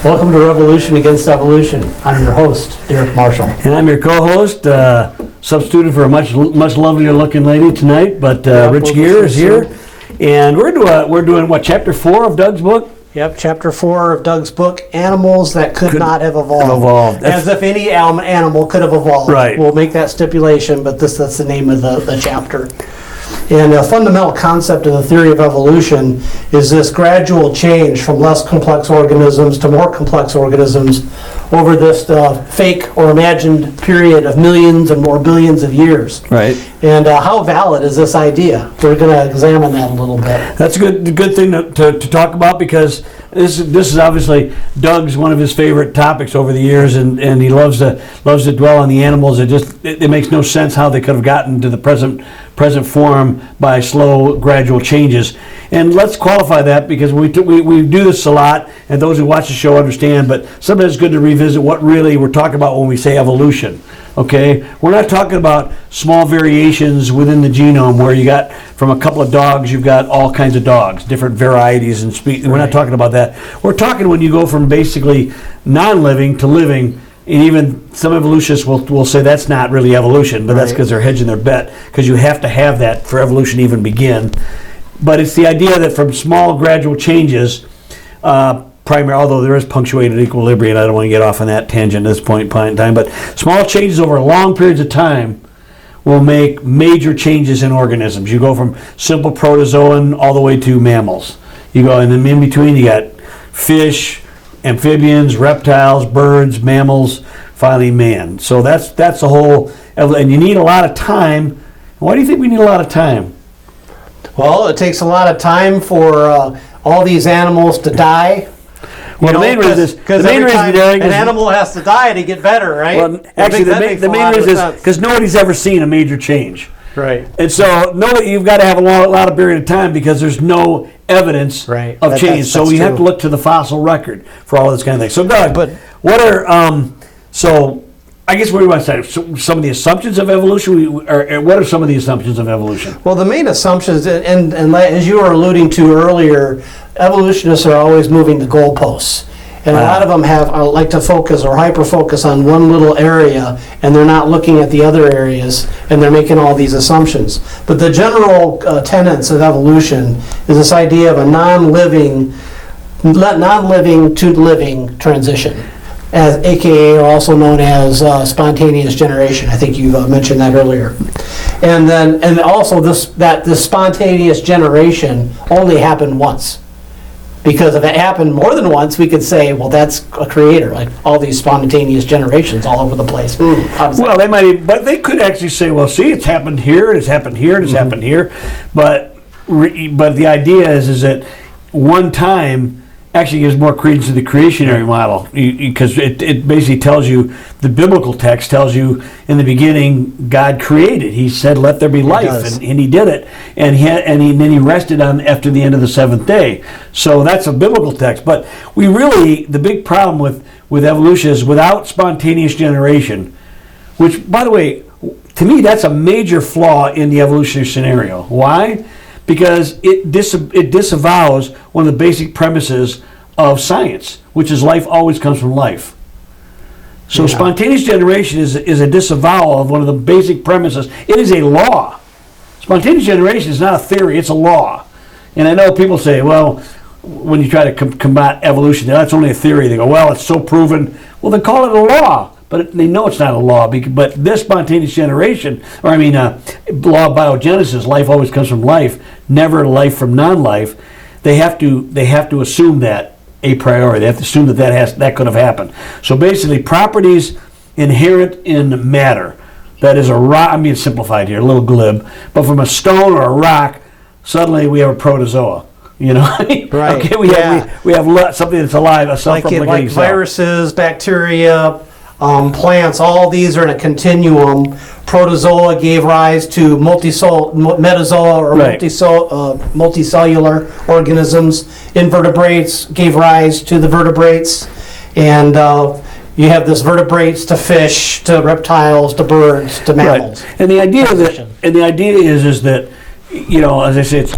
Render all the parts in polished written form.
Welcome to Revolution Against Evolution. I'm your host, Derek Marshall. And I'm your co-host, substituted for a much lovelier looking lady tonight, but Rich Gear is here. And we're doing what, chapter 4 of Doug's book? Yep, chapter 4 of Doug's book, Animals That Could Not Have Evolved. As if any animal could have evolved. Right. We'll make that stipulation, but that's the name of the chapter. And a fundamental concept of the theory of evolution is this gradual change from less complex organisms to more complex organisms over this fake or imagined period of millions and more billions of years. Right. And how valid is this idea? We're going to examine that a little bit. That's a good thing to talk about, because this is obviously Doug's one of his favorite topics over the years, and he loves to dwell on the animals. It makes no sense how they could have gotten to the present form by slow, gradual changes. And let's qualify that, because we do this a lot, and those who watch the show understand, but sometimes it's good to revisit what really we're talking about when we say evolution. Okay, we're not talking about small variations within the genome where you got from a couple of dogs, you've got all kinds of dogs, different varieties and species. We're not talking about that. We're talking when you go from basically non-living to living, and even some evolutionists will say that's not really evolution, but that's because they're hedging their bet, because you have to have that for evolution to even begin. But it's the idea that from small gradual changes, although there is punctuated equilibrium, I don't want to get off on that tangent at this point in time, but small changes over long periods of time will make major changes in organisms. You go from simple protozoan all the way to mammals. You go, and then in between you got fish, amphibians, reptiles, birds, mammals, finally man. So that's the whole, and you need a lot of time. Why do you think we need a lot of time? Well, it takes a lot of time for all these animals to die. Well, the main reason is an animal has to die to get better, right? Well, actually, the main reason is because nobody's ever seen a major change. Right. And so you've got to have a lot of period of time, because there's no evidence of change. So you have to look to the fossil record for all this kind of thing. So Doug, what are so I guess what do you want to say? Some of the assumptions of evolution, or what are some of the assumptions of evolution? Well, the main assumptions, and as you were alluding to earlier, evolutionists are always moving the goalposts. And a lot of them like to focus or hyper-focus on one little area, and they're not looking at the other areas, and they're making all these assumptions. But the general tenets of evolution is this idea of a non-living to living transition, aka also known as spontaneous generation. I think you mentioned that earlier. And also this spontaneous generation only happened once. Because if it happened more than once, we could say, well, that's a creator, like all these spontaneous generations all over the place. Well, but they could actually say, well, see, it's happened here, it's happened here, it's happened here. But the idea is that one time actually gives more credence to the creationary model, because it basically tells you, the biblical text tells you, in the beginning God created. He said, let there be life, and he did it, and then he rested on after the end of the seventh day. So that's a biblical text. But the big problem with evolution is without spontaneous generation, which, by the way, to me, that's a major flaw in the evolutionary scenario. Why? Because it disavows one of the basic premises of science, which is life always comes from life. So spontaneous generation is a disavowal of one of the basic premises. It is a law. Spontaneous generation is not a theory, it's a law. And I know people say, well, when you try to combat evolution, that's only a theory. They go, well, it's so proven. Well, then call it a law. But they know it's not a law. But this spontaneous generation, law of biogenesis, life always comes from life, never life from non-life. They have to assume that a priori. They have to assume that could have happened. So basically, properties inherent in matter. That is a rock. I'm being simplified here, a little glib. But from a stone or a rock, suddenly we have a protozoa. You know, right? Okay, we have something that's alive, a self-replicating cell. Viruses, bacteria, plants. All these are in a continuum. Protozoa gave rise to metazoa or multicellular organisms. Invertebrates gave rise to the vertebrates, and you have this vertebrates to fish, to reptiles, to birds, to mammals. Right. And the idea is that, you know, as I said,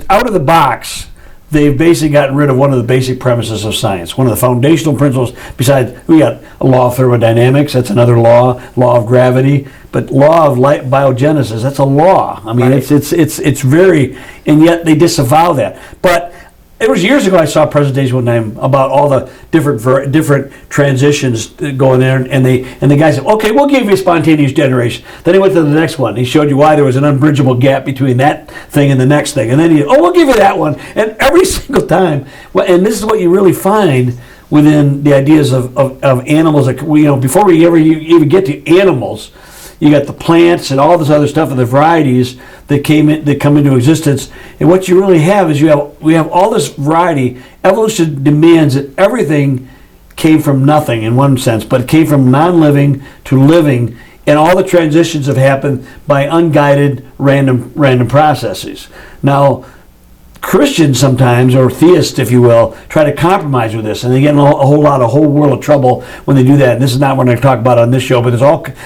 out of the box, they've basically gotten rid of one of the basic premises of science. One of the foundational principles, besides, we got a law of thermodynamics, that's another law of gravity, but law of light biogenesis, that's a law. I mean, Right. it's very, and yet they disavow that. But it was years ago I saw a presentation one time about all the different transitions going there, and the guy said, okay, we'll give you spontaneous generation. Then he went to the next one. He showed you why there was an unbridgeable gap between that thing and the next thing. And then we'll give you that one. And every single time, well, and this is what you really find within the ideas of animals. Like before we ever even get to animals, you got the plants and all this other stuff and the varieties that come into existence. And what you really have is we have all this variety. Evolution demands that everything came from nothing in one sense, but it came from non-living to living, and all the transitions have happened by unguided random processes. Now, Christians sometimes, or theists, if you will, try to compromise with this, and they get in a whole world of trouble when they do that. And this is not what I'm going to talk about on this show, but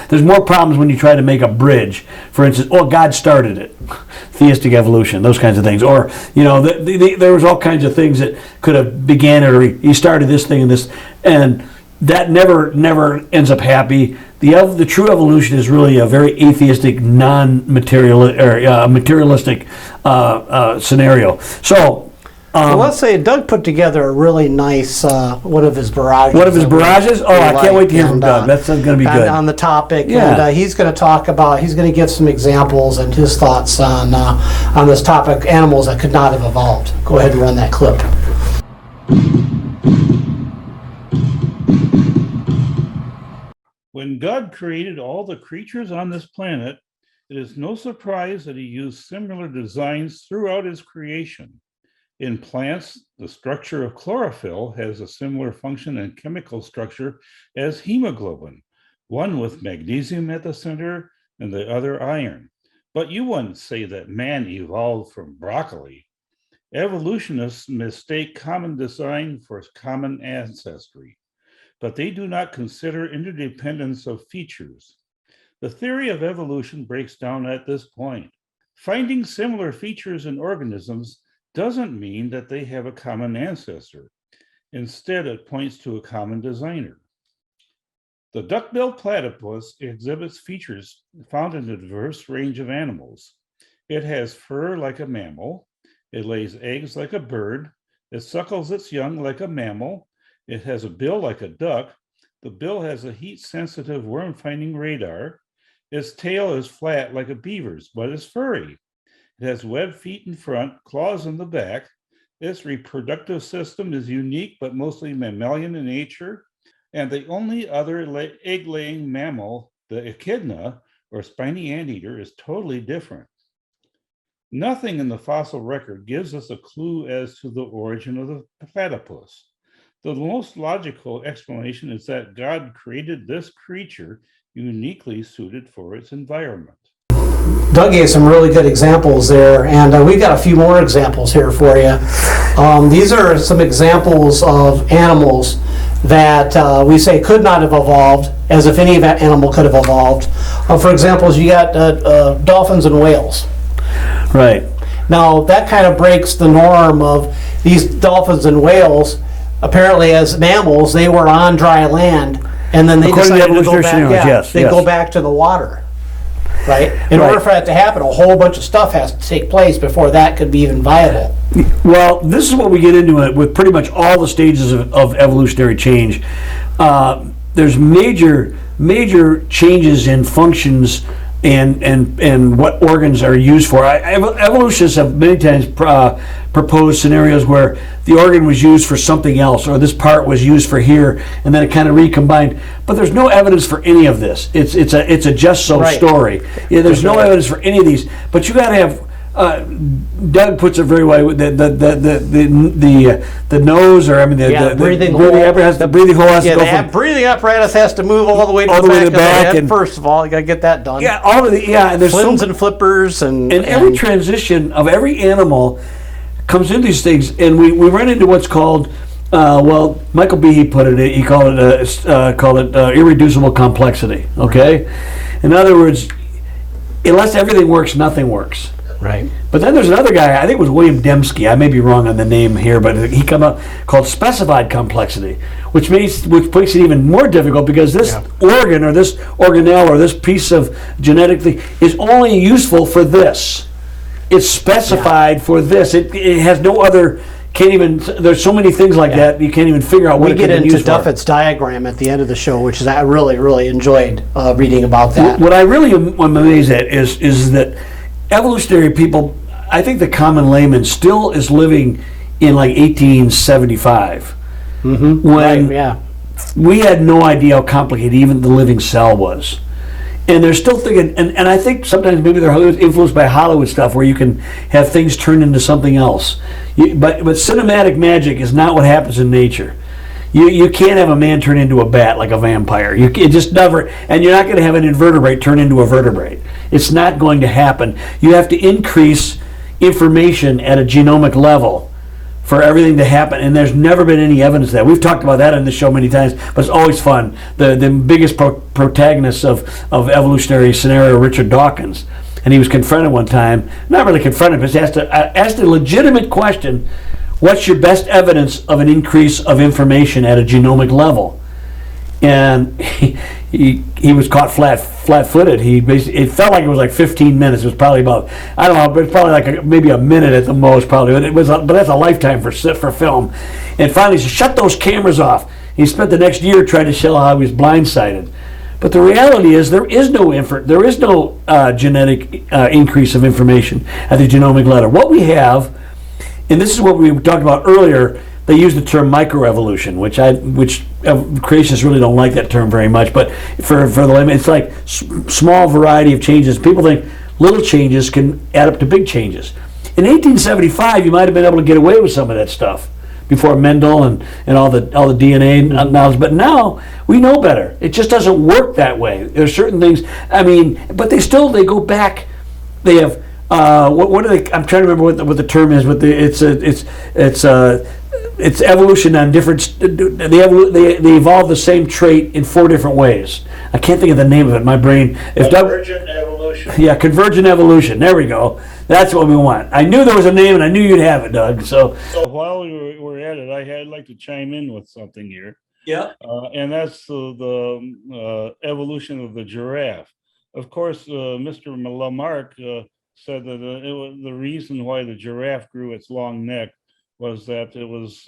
there's more problems when you try to make a bridge. For instance, God started it, theistic evolution, those kinds of things, or there was all kinds of things that could have began it, or he started this thing and this, and that never ends up happy. The true evolution is really a very atheistic, materialistic scenario. So Well, let's say Doug put together a really nice one of his barrages. One of his barrages? Oh, I can't wait to hear from Doug. That's going to be good. On the topic, Yeah. and he's going to give some examples and his thoughts on this topic, animals that could not have evolved. Go ahead and run that clip. When God created all the creatures on this planet, it is no surprise that he used similar designs throughout his creation. In plants, the structure of chlorophyll has a similar function and chemical structure as hemoglobin, one with magnesium at the center and the other iron. But you wouldn't say that man evolved from broccoli. Evolutionists mistake common design for common ancestry, but they do not consider interdependence of features. The theory of evolution breaks down at this point. Finding similar features in organisms doesn't mean that they have a common ancestor. Instead, it points to a common designer. The duck-billed platypus exhibits features found in a diverse range of animals. It has fur like a mammal. It lays eggs like a bird. It suckles its young like a mammal. It has a bill like a duck. The bill has a heat-sensitive worm-finding radar. Its tail is flat like a beaver's, but is furry. It has webbed feet in front, claws in the back. Its reproductive system is unique, but mostly mammalian in nature. And the only other egg-laying mammal, the echidna, or spiny anteater, is totally different. Nothing in the fossil record gives us a clue as to the origin of the platypus. The most logical explanation is that God created this creature uniquely suited for its environment. Doug gave some really good examples there, and we've got a few more examples here for you. These are some examples of animals that we say could not have evolved, as if any animal could have evolved. For example, you got dolphins and whales. Right. Now, that kind of breaks the norm of these dolphins and whales. Apparently, as mammals, they were on dry land, and then they According to decided to go evolutionary back. theories, Yeah, yes, they yes. go back to the water, right? In order for that to happen, a whole bunch of stuff has to take place before that could be even viable. Well, this is what we get into it with pretty much all the stages of evolutionary change. There's major changes in functions and what organs are used for. Evolutionists have many times proposed scenarios where the organ was used for something else, or this part was used for here, and then it kind of recombined. But there's no evidence for any of this. It's a just so story. Yeah, there's no evidence for any of these. But you got to have. Doug puts it very well. The nose, or I mean, the breathing hole has to go The breathing apparatus has to move all the way to the back of the head. And first of all, you got to get that done. Yeah, all of the and there's fins and flippers and every transition of every animal comes into these things, and we run into what's called. Michael Behe put it. He called it irreducible complexity. Okay, in other words, unless everything works, nothing works. Right. But then there's another guy, I think it was William Dembski, I may be wrong on the name here, but he come up called specified complexity, which makes it even more difficult because this organ or this organelle or this piece of genetically is only useful for this. It's specified for this. It has no other, can't even, there's so many things like that, you can't even figure out what We it get can be into used for. Duffett's diagram at the end of the show, which is I really enjoyed reading about that. What I really am amazed at is that evolutionary people, I think the common layman still is living in like 1875. When Right, yeah. we had no idea how complicated even the living cell was. And they're still thinking, and I think sometimes maybe they're influenced by Hollywood stuff where you can have things turn into something else. But cinematic magic is not what happens in nature. You can't have a man turn into a bat like a vampire. It just never, and you're not going to have an invertebrate turn into a vertebrate. It's not going to happen. You have to increase information at a genomic level for everything to happen, and there's never been any evidence of that. We've talked about that on the show many times, but it's always fun. The biggest protagonist of evolutionary scenario, Richard Dawkins, and he was confronted one time, not really confronted, but asked a legitimate question: what's your best evidence of an increase of information at a genomic level? And he was caught flat-footed. It felt like it was like 15 minutes. It was probably about, I don't know, but it's probably like maybe a minute at the most, probably. But that's a lifetime for film. And finally, he said, "Shut those cameras off." He spent the next year trying to show how he was blindsided. But the reality is there is no genetic increase of information at the genomic level. What we have, and this is what we talked about earlier. They use the term microevolution, which creationists really don't like that term very much. But for the layman, it's like small variety of changes. People think little changes can add up to big changes. In 1875, you might have been able to get away with some of that stuff before Mendel and all the DNA knowledge. But now we know better. It just doesn't work that way. There's certain things. I mean, but they go back. They have what are they? I'm trying to remember what the term is. But it's evolution on different. They evolve the same trait in 4 different ways. I can't think of the name of it. My brain. Convergent evolution. Yeah, convergent evolution. There we go. That's what we want. I knew there was a name, and I knew you'd have it, Doug. So while we were at it, I'd like to chime in with something here. yeah. And that's the evolution of the giraffe. Of course, Mr. Lamarck said that it was the reason why the giraffe grew its long neck was that it was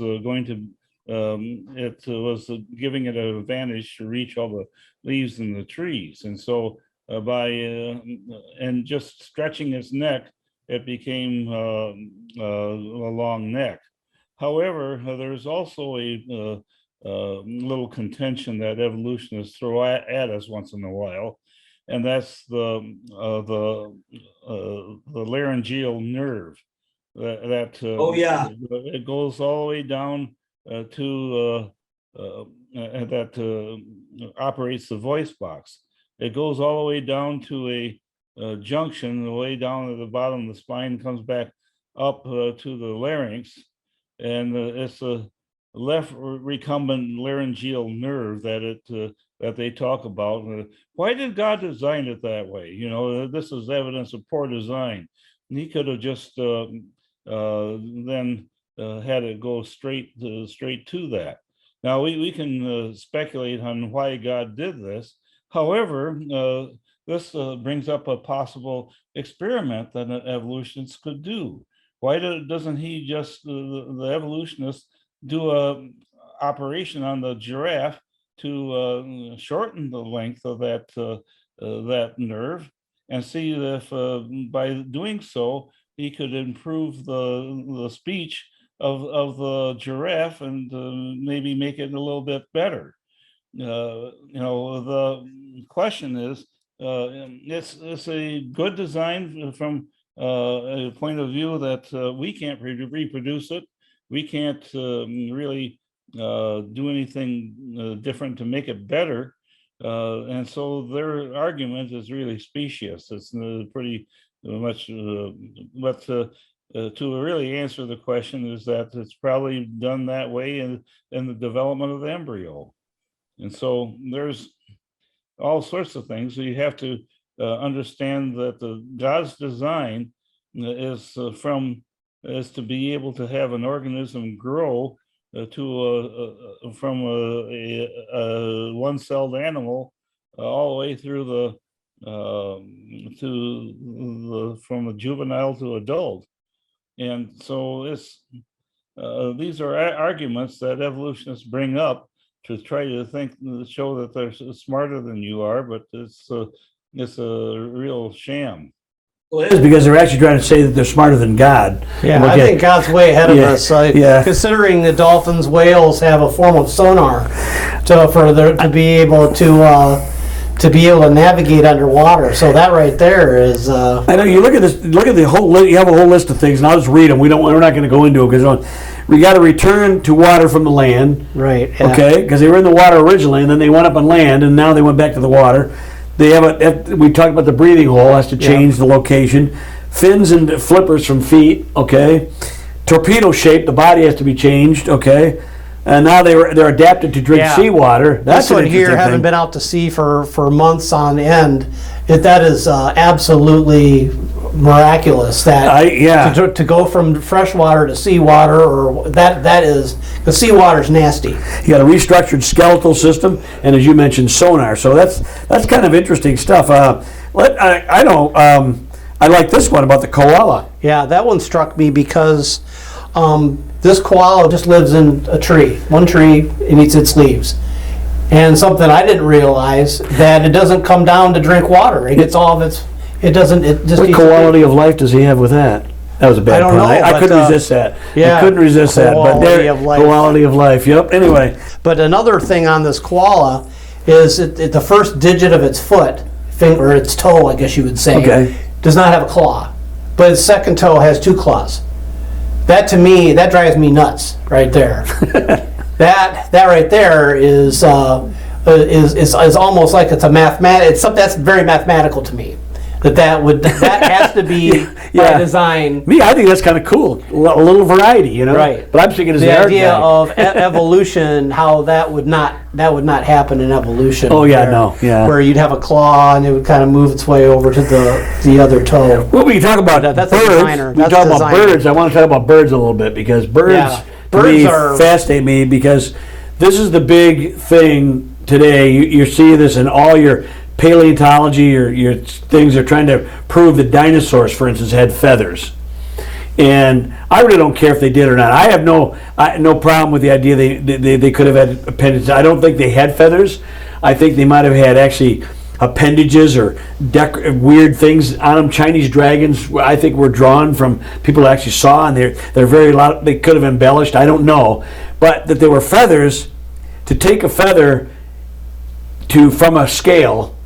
giving it an advantage to reach all the leaves in the trees, and so and just stretching its neck, it became a long neck. However, there's also a little contention that evolutionists throw at us once in a while, and that's the laryngeal nerve. It goes all the way down to that operates the voice box. It goes all the way down to a junction, the way down at the bottom of the spine, comes back up to the larynx, and it's a left recumbent laryngeal nerve that they talk about. Why did God design it that way? You know, this is evidence of poor design. And he could have just then had it go straight to that. Now we can speculate on why God did this. However, this brings up a possible experiment that an evolutionist could do. Why doesn't he just the evolutionist do a operation on the giraffe to shorten the length of that nerve, and see if by doing so he could improve the speech of the giraffe and maybe make it a little bit better. The question is, it's a good design from a point of view that we can't reproduce it. We can't really do anything different to make it better. And so their argument is really specious. It's pretty much, but to really answer the question is that it's probably done that way in the development of the embryo. And so there's all sorts of things. So you have to understand that God's design is to be able to have an organism grow from a one-celled animal all the way through from a juvenile to adult. And so these are arguments that evolutionists bring up to try to show that they're smarter than you are, but it's a real sham. Well, it is, because they're actually trying to say that they're smarter than God. Yeah, I think God's way ahead of us. Yeah. Considering the dolphins, whales have a form of sonar to be able to navigate underwater. So that right there is. I know, you look at this. Look at the whole list. You have a whole list of things, and I'll just read them. We're not going to go into it because we got to return to water from the land. Right. Yeah. Okay, because they were in the water originally, and then they went up on land, and now they went back to the water. They we talked about the breathing hole has to change the location. Fins and flippers from feet. Okay, torpedo shape. The body has to be changed. Okay. And now they're adapted to drink seawater. That's this one here, having been out to sea for months on end, that is absolutely miraculous. To go from freshwater to seawater, or that is, the seawater's nasty. You got a restructured skeletal system, and as you mentioned, sonar. So that's kind of interesting stuff. I like this one about the koala. Yeah, that one struck me because. This koala just lives in one tree, and eats its leaves. And something I didn't realize, that it doesn't come down to drink water. It gets all of its, What quality of life does he have with that? That was a bad pun. I couldn't resist that. Yeah, I couldn't resist that. But quality of life. Yep. Anyway. But another thing on this koala is the first digit of its foot, or its toe, I guess you would say, does not have a claw. But its second toe has 2 claws. That to me, that drives me nuts right there. that right there is almost like it's a mathematics. That's very mathematical to me. That has to be by design. Me, I think that's kind of cool. A little variety, you know. Right. But I'm thinking as the idea of evolution, how that would not happen in evolution. Oh yeah, where you'd have a claw and it would kind of move its way over to the other toe. Well, we can talk about birds. We talk about birds. I want to talk about birds a little bit because birds fascinate me, because this is the big thing today. You see this in all your paleontology, your things are trying to prove that dinosaurs, for instance, had feathers. And I really don't care if they did or not. I have no problem with the idea they could have had appendages. I don't think they had feathers. I think they might have had actually appendages or weird things on them. Chinese dragons, I think, were drawn from people who actually saw, and they're very loud. They could have embellished. I don't know, but that there were feathers. To take a feather from a scale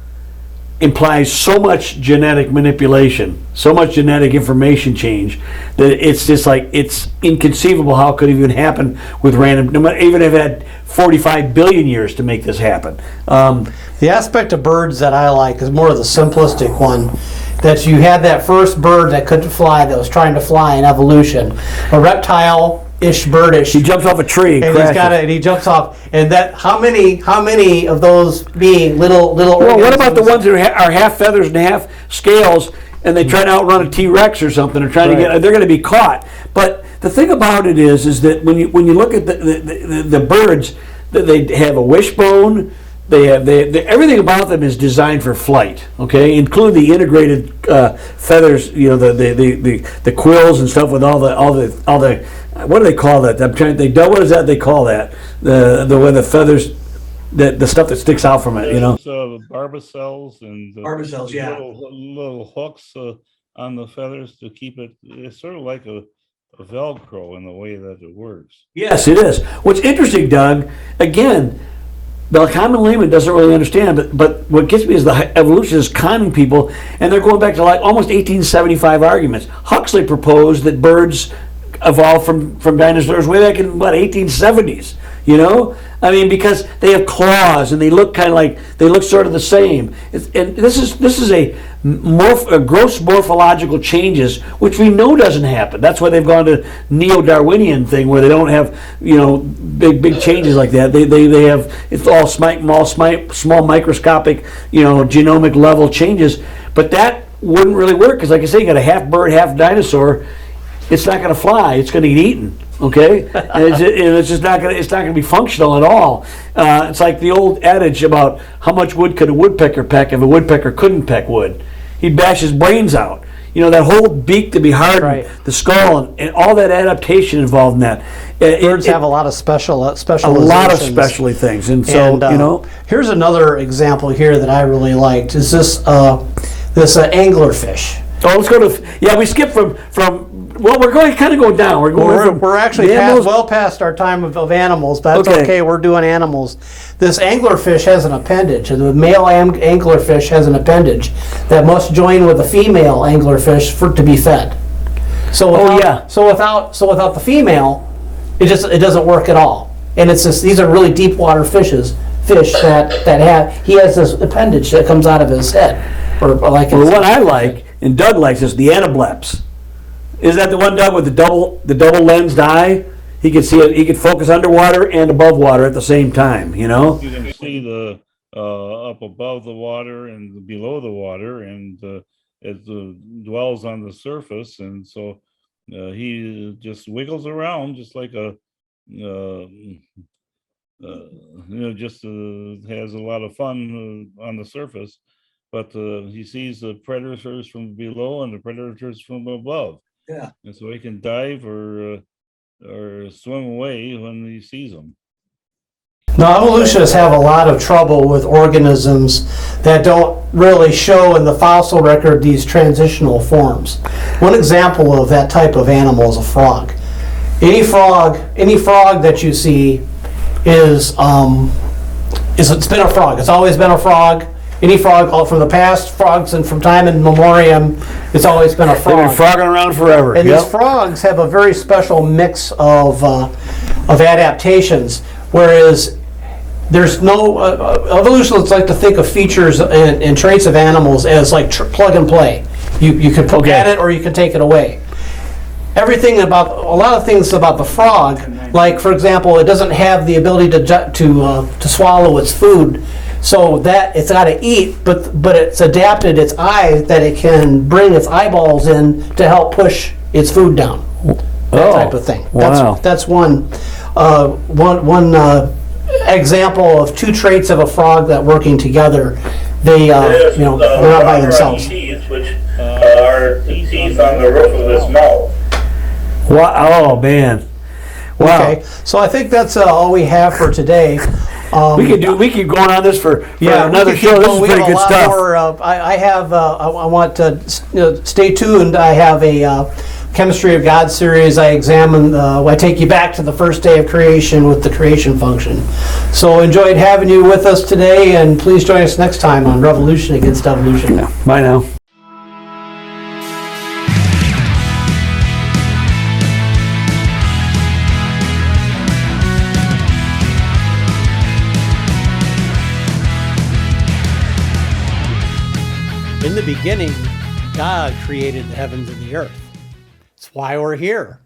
implies so much genetic manipulation, so much genetic information change, that it's just like, it's inconceivable how it could even happen with random, even if it had 45 billion years to make this happen. The aspect of birds that I like is more of the simplistic one, that you had that first bird that couldn't fly, that was trying to fly in evolution, a reptile-ish, birdish. He jumps off a tree and he jumps off. And that how many of those being little Well, what about the ones that are half feathers and half scales, and they try to outrun a T-Rex or something, or trying to get, they're going to be caught. But the thing about it is that when you look at the birds, they have a wishbone. They everything about them is designed for flight. Okay, including the integrated feathers. You know, the quills and stuff with all the what do they call that? What is that they call that? The way the feathers, the stuff that sticks out from it. You know. Barbicels and little hooks on the feathers to keep it. It's sort of like a Velcro in the way that it works. Yes, it is. What's interesting, Doug, again, the common layman doesn't really understand, but what gets me is the evolution is conning people, and they're going back to like almost 1875 arguments. Huxley proposed that birds evolved from dinosaurs way back in, 1870s, you know? I mean, because they have claws and they look kind of like, they look sort of the same. And this is a gross morphological changes, which we know doesn't happen. That's why they've gone to neo-Darwinian thing, where they don't have, you know, big changes like that. They have, it's all small microscopic, you know, genomic level changes. But that wouldn't really work because, like I say, you got a half bird, half dinosaur. It's not going to fly. It's going to get eaten. Okay, and it's just not going to. It's not going to be functional at all. It's like the old adage about how much wood could a woodpecker peck if a woodpecker couldn't peck wood. He'd bash his brains out. You know, that whole beak to be hardened, Right. the skull, and all that adaptation involved in that. Birds have a lot of specializations. a lot of specialty things, and so And, you know. here's another example here that I really liked. Is this anglerfish? Oh, let's go to. Yeah, we skipped from. Well, we're going kind of go down. We're going from. We're actually the animals- well past our time of animals, but that's Okay. okay. We're doing animals. This anglerfish has an appendage, and the male anglerfish has an appendage that must join with the female anglerfish to be fed. So without, yeah. So without the female, it doesn't work at all. And it's just, these are really deep water fish that have, he has this appendage that comes out of his head, or like. Well, the one I like, and Doug likes, is the anableps. Is that the one, Doug, with the double lensed eye? He could see it. He could focus underwater and above water at the same time. You know. You can see the up above the water and below the water, and it dwells on the surface, and so he just wiggles around just like a just has a lot of fun on the surface, but he sees the predators from below and the predators from above. Yeah. And so he can dive or swim away when he sees them. Now, evolutionists have a lot of trouble with organisms that don't really show in the fossil record these transitional forms. One example of that type of animal is a frog. Any frog that you see is it's been a frog. It's always been a frog. Any frog, all from the past frogs and from time in memoriam, it's always been a They've been frog. frogging around forever. And Yep. these frogs have a very special mix of adaptations, whereas there's no evolutionists like to think of features and traits of animals as like plug and play. You can poke at it or you can take it away. A lot of things about the frog, like for example, it doesn't have the ability to swallow its food, so that it's got to eat, but it's adapted its eye that it can bring its eyeballs in to help push its food down. That type of thing. Wow. That's one example of two traits of a frog that working together. They're not by themselves. Teeth, which are the teeth on the roof of his mouth. Wow. Oh man. Wow. Okay, so I think that's all we have for today. We could go on this for another we could show. keep This going. is We pretty have a good lot stuff. more, I want to stay tuned. I have a Chemistry of God series. I take you back to the first day of creation with the creation function. So enjoyed having you with us today, and please join us next time on Revolution Against Evolution. Bye now. In the beginning, God created the heavens and the earth. That's why we're here.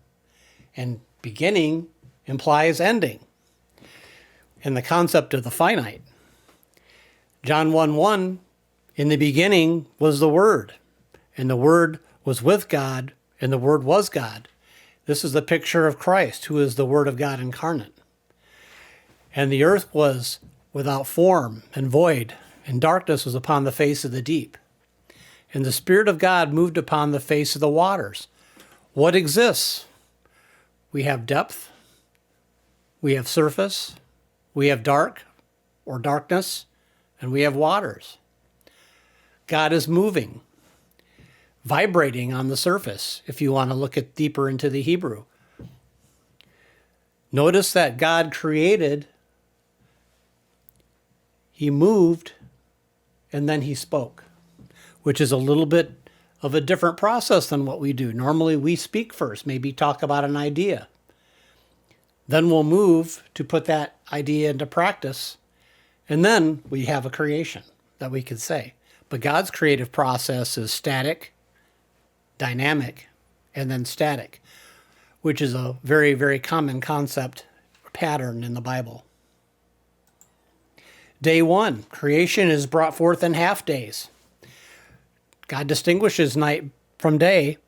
And beginning implies ending. And the concept of the finite. John 1:1, in the beginning was the Word, and the Word was with God, and the Word was God. This is the picture of Christ, who is the Word of God incarnate. And the earth was without form and void, and darkness was upon the face of the deep. And the Spirit of God moved upon the face of the waters. What exists? We have depth, we have surface, we have dark or darkness, and we have waters. God is moving, vibrating on the surface, if you want to look at deeper into the Hebrew. Notice that God created, He moved, and then He spoke, which is a little bit of a different process than what we do. Normally we speak first, maybe talk about an idea. Then we'll move to put that idea into practice, and then we have a creation that we could say. But God's creative process is static, dynamic, and then static, which is a very, very common concept pattern in the Bible. Day one, creation is brought forth in half days. God distinguishes night from day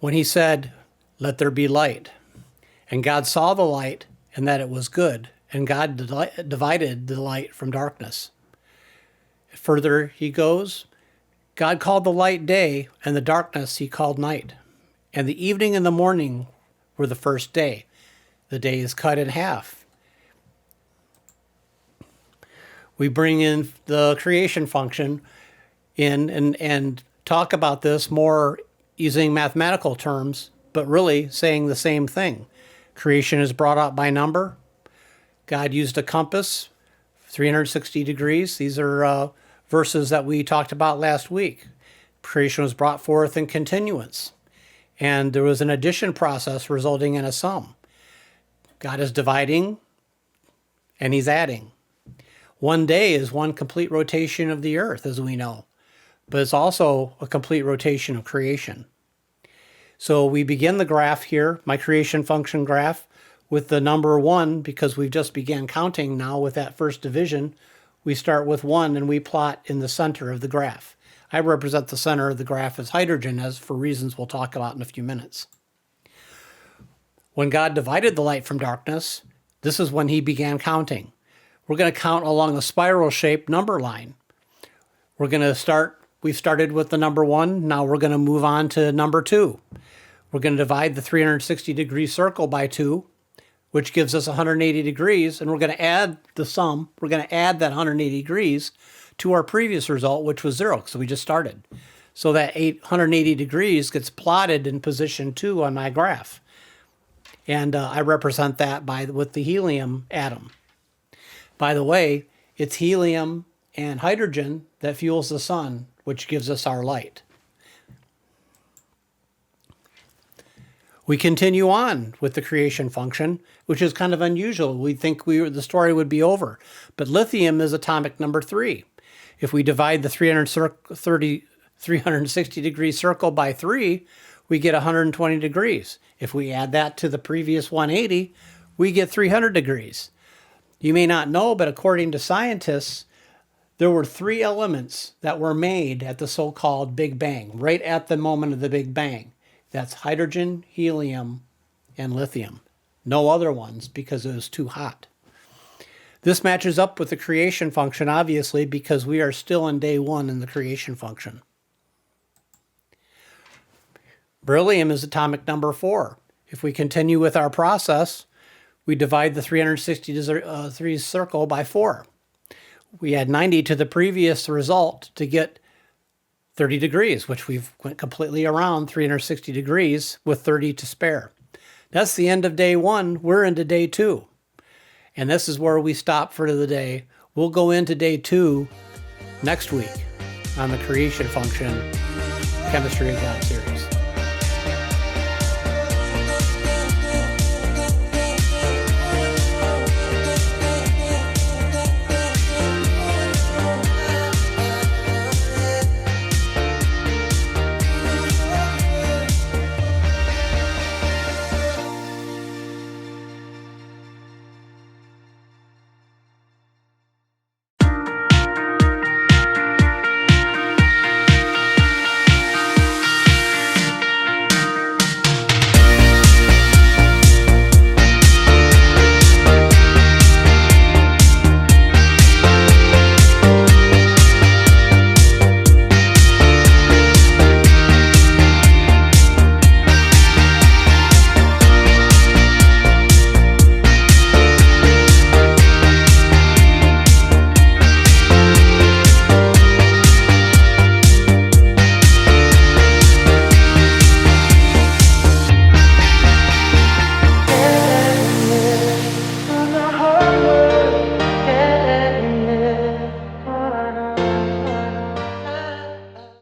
when he said, "Let there be light." And God saw the light and that it was good. And God divided the light from darkness. Further he goes, God called the light day, and the darkness he called night. And the evening and the morning were the first day. The day is cut in half. We bring in the creation function in and talk about this more using mathematical terms, but really saying the same thing. Creation is brought up by number. God used a compass, 360 degrees. These are verses that we talked about last week. Creation was brought forth in continuance. And there was an addition process resulting in a sum. God is dividing and he's adding. One day is one complete rotation of the earth, as we know, but it's also a complete rotation of creation. So we begin the graph here, my creation function graph, with the number 1, because we've just began counting now with that first division. We start with 1 and we plot in the center of the graph. I represent the center of the graph as hydrogen, as for reasons we'll talk about in a few minutes. When God divided the light from darkness, this is when he began counting. We're going to count along a spiral-shaped number line. We've started with the number 1, now we're going to move on to number 2. We're going to divide the 360-degree circle by 2, which gives us 180 degrees, and we're going to add the sum. We're going to add that 180 degrees to our previous result, which was 0, so we just started. So that 180 degrees gets plotted in position 2 on my graph. And I represent that with the helium atom. By the way, it's helium and hydrogen that fuels the sun, which gives us our light. We continue on with the creation function, which is kind of unusual. We think the story would be over. But lithium is atomic number 3. If we divide the 360-degree circle by 3, we get 120 degrees. If we add that to the previous 180, we get 300 degrees. You may not know, but according to scientists, there were 3 elements that were made at the so-called Big Bang, right at the moment of the Big Bang. That's hydrogen, helium, and lithium. No other ones because it was too hot. This matches up with the creation function, obviously, because we are still in day 1 in the creation function. Beryllium is atomic number 4. If we continue with our process, we divide the 360-degree circle by 4. We add 90 to the previous result to get 30 degrees, which we've went completely around 360 degrees with 30 to spare. That's the end of day 1. We're into day 2. And this is where we stop for the day. We'll go into day 2 next week on the creation function chemistry of God series.